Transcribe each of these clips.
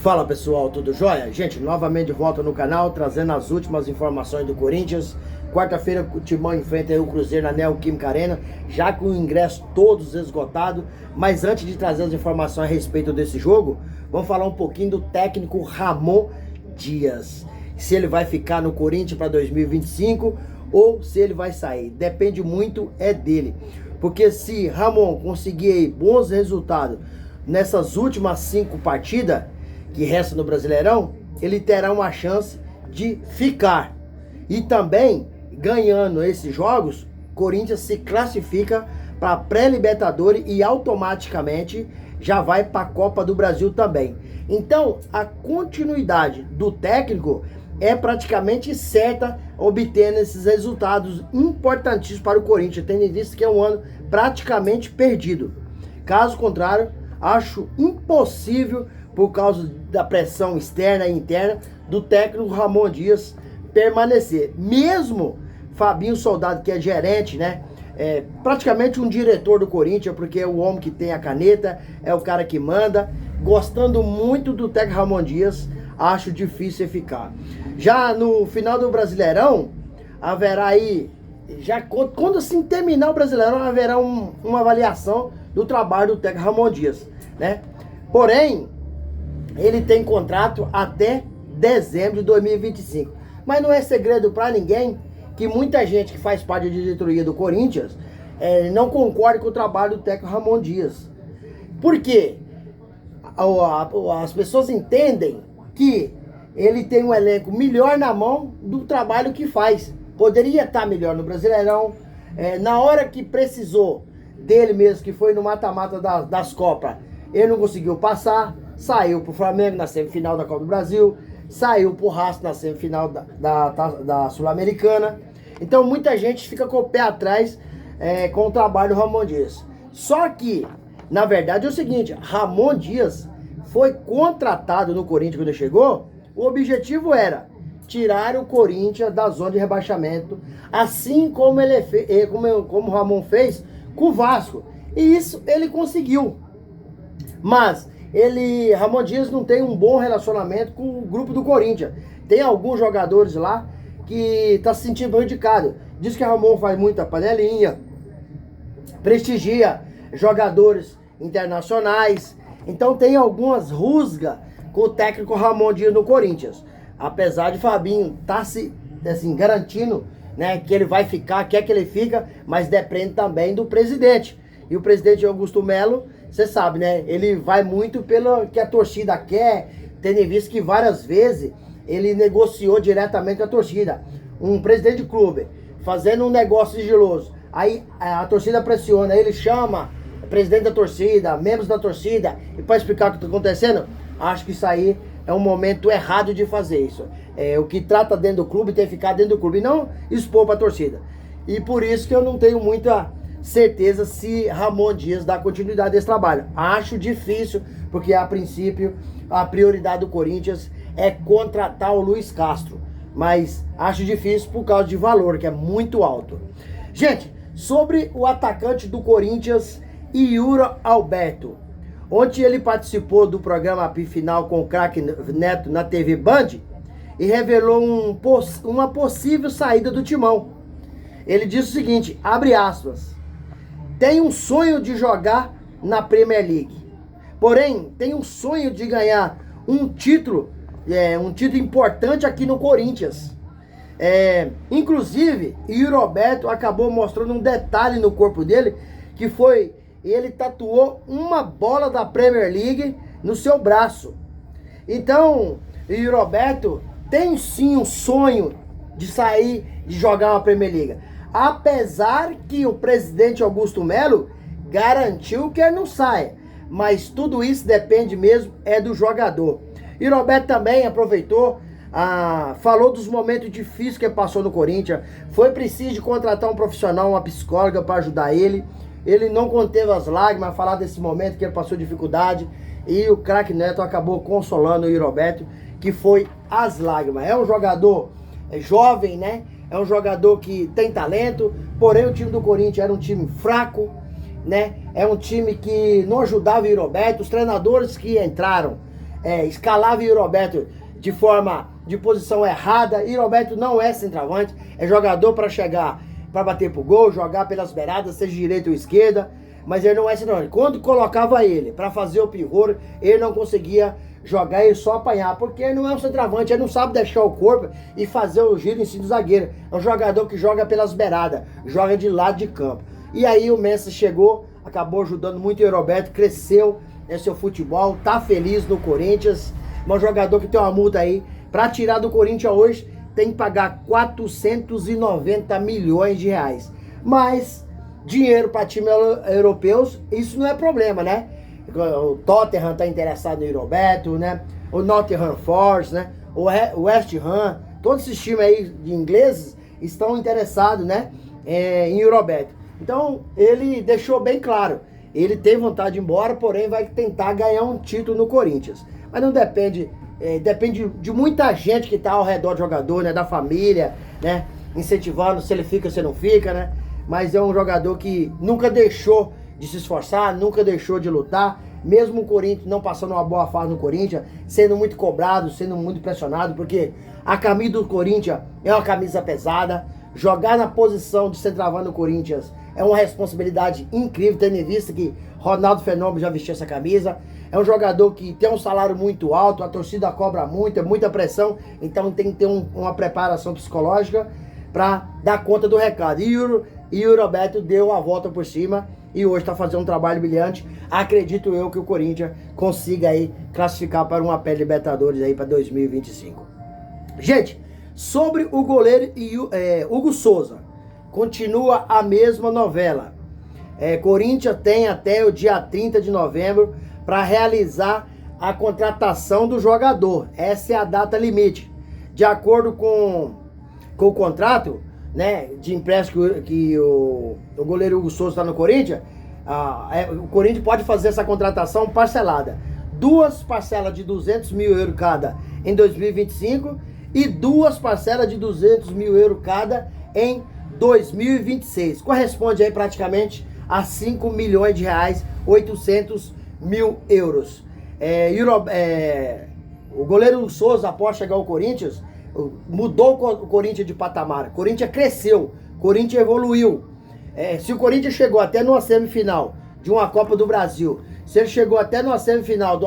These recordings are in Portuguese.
Fala pessoal, tudo jóia? Gente, novamente de volta no canal, trazendo as últimas informações do Corinthians. Quarta-feira o Timão enfrenta o Cruzeiro na Neoquímica Arena, já com o ingresso todos esgotados. Mas antes de trazer as informações a respeito desse jogo, vamos falar um pouquinho do técnico Ramon Dias. Se ele vai ficar no Corinthians para 2025 ou se ele vai sair. Depende muito dele. Porque se Ramon conseguir bons resultados nessas últimas 5 partidas que resta no Brasileirão, ele terá uma chance de ficar. E também, ganhando esses jogos, Corinthians se classifica para a pré-Libertadores e automaticamente já vai para a Copa do Brasil também. Então, a continuidade do técnico é praticamente certa, obtendo esses resultados importantíssimos para o Corinthians, tendo em vista que é um ano praticamente perdido. Caso contrário, acho impossível, por causa da pressão externa e interna, do técnico Ramon Dias permanecer. Mesmo Fabinho Soldado, que é gerente, né? É praticamente um diretor do Corinthians, porque é o homem que tem a caneta, é o cara que manda. Gostando muito do técnico Ramon Dias, acho difícil ficar. Já no final do Brasileirão, haverá aí, já quando assim terminar o Brasileirão, haverá uma avaliação do trabalho do técnico Ramon Dias, né? Porém, ele tem contrato até dezembro de 2025. Mas não é segredo para ninguém que muita gente que faz parte da diretoria do Corinthians não concorda com o trabalho do técnico Ramon Dias. Por quê? As pessoas entendem que ele tem um elenco melhor na mão do trabalho que faz. Poderia estar melhor no Brasileirão. Na hora que precisou dele mesmo, que foi no mata-mata das Copas, ele não conseguiu passar. Saiu pro Flamengo na semifinal da Copa do Brasil, saiu pro Racing na semifinal da Sul-Americana. Então muita gente fica com o pé atrás com o trabalho do Ramon Dias. Só que, na verdade, é o seguinte: Ramon Dias foi contratado no Corinthians quando ele chegou. O objetivo era tirar o Corinthians da zona de rebaixamento, assim como como o Ramon fez com o Vasco. E isso ele conseguiu. Mas Ramon Dias não tem um bom relacionamento com o grupo do Corinthians. Tem alguns jogadores lá que estão se sentindo prejudicados. Diz que Ramon faz muita panelinha, prestigia jogadores internacionais. Então tem algumas rusgas com o técnico Ramon Dias no Corinthians. Apesar de Fabinho estar se garantindo, né, que ele vai ficar, quer que ele fica, mas depende também do presidente. E o presidente Augusto Melo, você sabe, né? Ele vai muito pelo que a torcida quer, tendo em vista que várias vezes ele negociou diretamente com a torcida. Um presidente de clube fazendo um negócio sigiloso, aí a torcida pressiona, ele chama o presidente da torcida, membros da torcida, e para explicar o que está acontecendo. Acho que isso aí é um momento errado de fazer isso. O que trata dentro do clube tem que ficar dentro do clube e não expor para a torcida. E por isso que eu não tenho muita certeza se Ramon Dias dá continuidade desse trabalho. Acho difícil, porque a princípio a prioridade do Corinthians é contratar o Luiz Castro. Mas acho difícil por causa de valor, que é muito alto. Gente, sobre o atacante do Corinthians, Yuri Alberto. Ontem ele participou do programa Final com o craque Neto na TV Band e revelou uma possível saída do Timão. Ele disse o seguinte, abre aspas: tem um sonho de jogar na Premier League, porém tem um sonho de ganhar um título importante aqui no Corinthians. Inclusive, Yuri Alberto acabou mostrando um detalhe no corpo dele, que foi, ele tatuou uma bola da Premier League no seu braço. Então, Yuri Alberto tem sim um sonho de sair, de jogar uma Premier League. Apesar que o presidente Augusto Melo garantiu que ele não saia. Mas tudo isso depende mesmo do jogador. E o Roberto também aproveitou, falou dos momentos difíceis que ele passou no Corinthians. Foi preciso contratar um profissional, uma psicóloga para ajudar ele. Ele não conteve as lágrimas a falar desse momento que ele passou dificuldade. E o craque Neto acabou consolando o Roberto, que foi as lágrimas. É um jogador jovem, né? É um jogador que tem talento, porém o time do Corinthians era um time fraco, né? É um time que não ajudava o Roberto. Os treinadores que entraram escalava o Roberto de posição errada. E Roberto não é centroavante, é jogador para chegar, para bater pro gol, jogar pelas beiradas, seja direita ou esquerda, mas ele não é centroavante. Quando colocava ele para fazer o pivô, ele não conseguia jogar, ele só apanhar, porque ele não é um centroavante, ele não sabe deixar o corpo e fazer o giro em cima do zagueiro. É um jogador que joga pelas beiradas, joga de lado de campo. E aí o Messi chegou, acabou ajudando muito o Roberto, cresceu seu futebol, tá feliz no Corinthians. Um jogador que tem uma multa aí, para tirar do Corinthians hoje, tem que pagar 490 milhões de reais. Mas dinheiro para times europeus, isso não é problema, né? O Tottenham tá interessado em Roberto, né? O Nottingham Forest, né? O West Ham, todos esses times aí de ingleses estão interessados, né? Em Roberto. Então ele deixou bem claro, ele tem vontade de ir embora, porém vai tentar ganhar um título no Corinthians. Mas não depende, depende de muita gente que está ao redor do jogador, né? Da família, né? Incentivando se ele fica, se não fica, né? Mas é um jogador que nunca deixou de se esforçar, nunca deixou de lutar, mesmo o Corinthians não passando uma boa fase no Corinthians, sendo muito cobrado, sendo muito pressionado, porque a camisa do Corinthians é uma camisa pesada. Jogar na posição de centroavante no Corinthians é uma responsabilidade incrível, tendo em vista que Ronaldo Fenômeno já vestiu essa camisa. É um jogador que tem um salário muito alto, a torcida cobra muito, é muita pressão, então tem que ter uma preparação psicológica para dar conta do recado. E o Roberto deu a volta por cima e hoje está fazendo um trabalho brilhante. Acredito eu que o Corinthians consiga aí classificar para uma pré-Libertadores aí para 2025. Gente, sobre o goleiro Hugo Souza, continua a mesma novela. Corinthians tem até o dia 30 de novembro para realizar a contratação do jogador. Essa é a data limite. De acordo com o contrato, né, de empréstimo que o goleiro Hugo Souza está no Corinthians, o Corinthians pode fazer essa contratação parcelada. 2 parcelas de 200 mil euros cada em 2025 e 2 parcelas de 200 mil euros cada em 2026. Corresponde aí praticamente a 5 milhões de reais, 800 mil euros. O goleiro Souza, após chegar ao Corinthians, mudou o Corinthians de patamar. O Corinthians cresceu, o Corinthians evoluiu. Se o Corinthians chegou até numa semifinal de uma Copa do Brasil, se ele chegou até numa semifinal de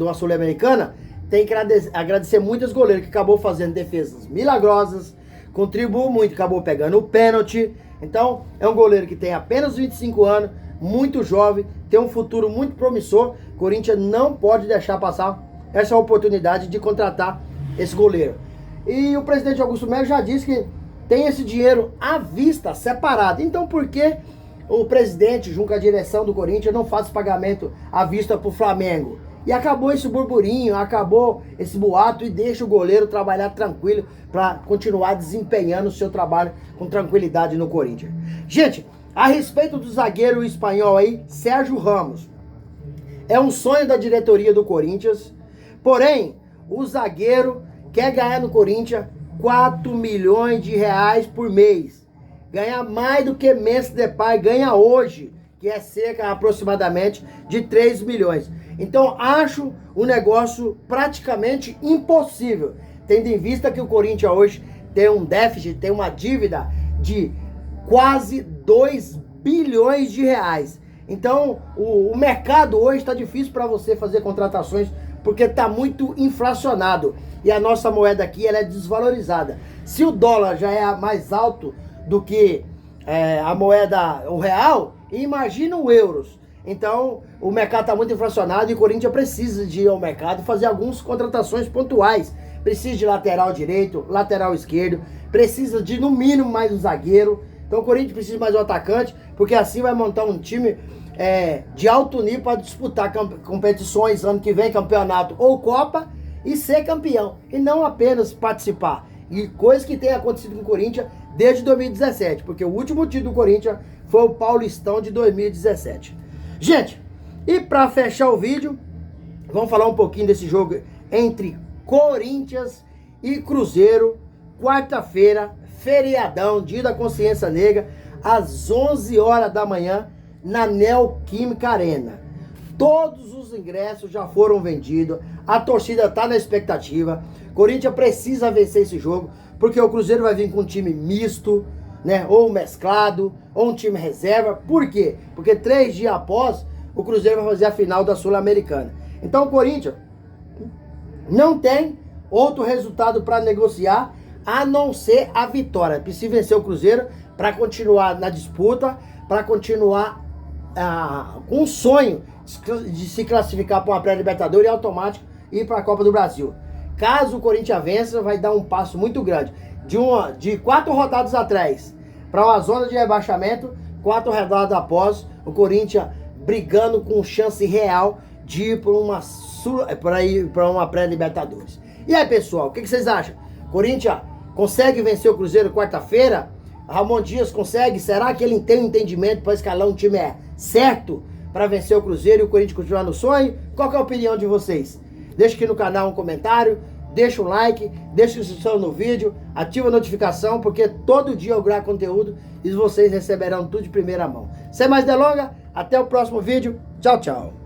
uma Sul-Americana, tem que agradecer muito aos goleiros, que acabou fazendo defesas milagrosas, contribuiu muito, acabou pegando o pênalti. Então, é um goleiro que tem apenas 25 anos, muito jovem, tem um futuro muito promissor. O Corinthians não pode deixar passar essa oportunidade de contratar esse goleiro. E o presidente Augusto Melo já disse que tem esse dinheiro à vista, separado. Então, por que o presidente, junto com a direção do Corinthians, não faz pagamento à vista para o Flamengo? E acabou esse burburinho, acabou esse boato e deixa o goleiro trabalhar tranquilo para continuar desempenhando o seu trabalho com tranquilidade no Corinthians. Gente, a respeito do zagueiro espanhol aí, Sérgio Ramos. É um sonho da diretoria do Corinthians, porém, o zagueiro quer ganhar no Corinthians 4 milhões de reais por mês. Ganhar mais do que Memphis Depay ganha hoje, que é cerca aproximadamente de 3 milhões. Então acho um negócio praticamente impossível, tendo em vista que o Corinthians hoje tem um déficit, tem uma dívida de quase 2 bilhões de reais. Então o mercado hoje está difícil para você fazer contratações, porque está muito inflacionado e a nossa moeda aqui ela é desvalorizada. Se o dólar já é mais alto do que a moeda, o real, imagina o euros. Então, o mercado está muito inflacionado e o Corinthians precisa de ir ao mercado e fazer algumas contratações pontuais. Precisa de lateral direito, lateral esquerdo, precisa de, no mínimo, mais um zagueiro. Então, o Corinthians precisa de mais um atacante, porque assim vai montar um time de alto nível para disputar competições ano que vem, campeonato ou Copa, e ser campeão. E não apenas participar. E coisa que tem acontecido com o Corinthians desde 2017, porque o último título do Corinthians foi o Paulistão de 2017. Gente, e para fechar o vídeo, vamos falar um pouquinho desse jogo entre Corinthians e Cruzeiro, quarta-feira, feriadão, dia da consciência negra, às 11 horas da manhã, na Neoquímica Arena. Todos os ingressos já foram vendidos, a torcida está na expectativa. Corinthians precisa vencer esse jogo, porque o Cruzeiro vai vir com um time misto, né? Ou mesclado, ou um time reserva. Por quê? Porque 3 dias após, o Cruzeiro vai fazer a final da Sul-Americana. Então o Corinthians não tem outro resultado para negociar, a não ser a vitória. Precisa vencer o Cruzeiro para continuar na disputa, para continuar com um sonho de se classificar para uma pré-libertadores e automático ir para a Copa do Brasil. Caso o Corinthians vença, vai dar um passo muito grande. De 4 rodadas atrás para uma zona de rebaixamento, 4 rodadas após, o Corinthians brigando com chance real de ir para uma pré-libertadores. E aí, pessoal, o que vocês acham? Corinthians consegue vencer o Cruzeiro quarta-feira? Ramon Dias consegue? Será que ele tem um entendimento para escalar um time certo para vencer o Cruzeiro e o Corinthians continuar no sonho? Qual que é a opinião de vocês? Deixa aqui no canal um comentário, deixa um like, deixa a inscrição no vídeo, ativa a notificação, porque todo dia eu gravo conteúdo e vocês receberão tudo de primeira mão. Sem mais delongas, até o próximo vídeo. Tchau, tchau.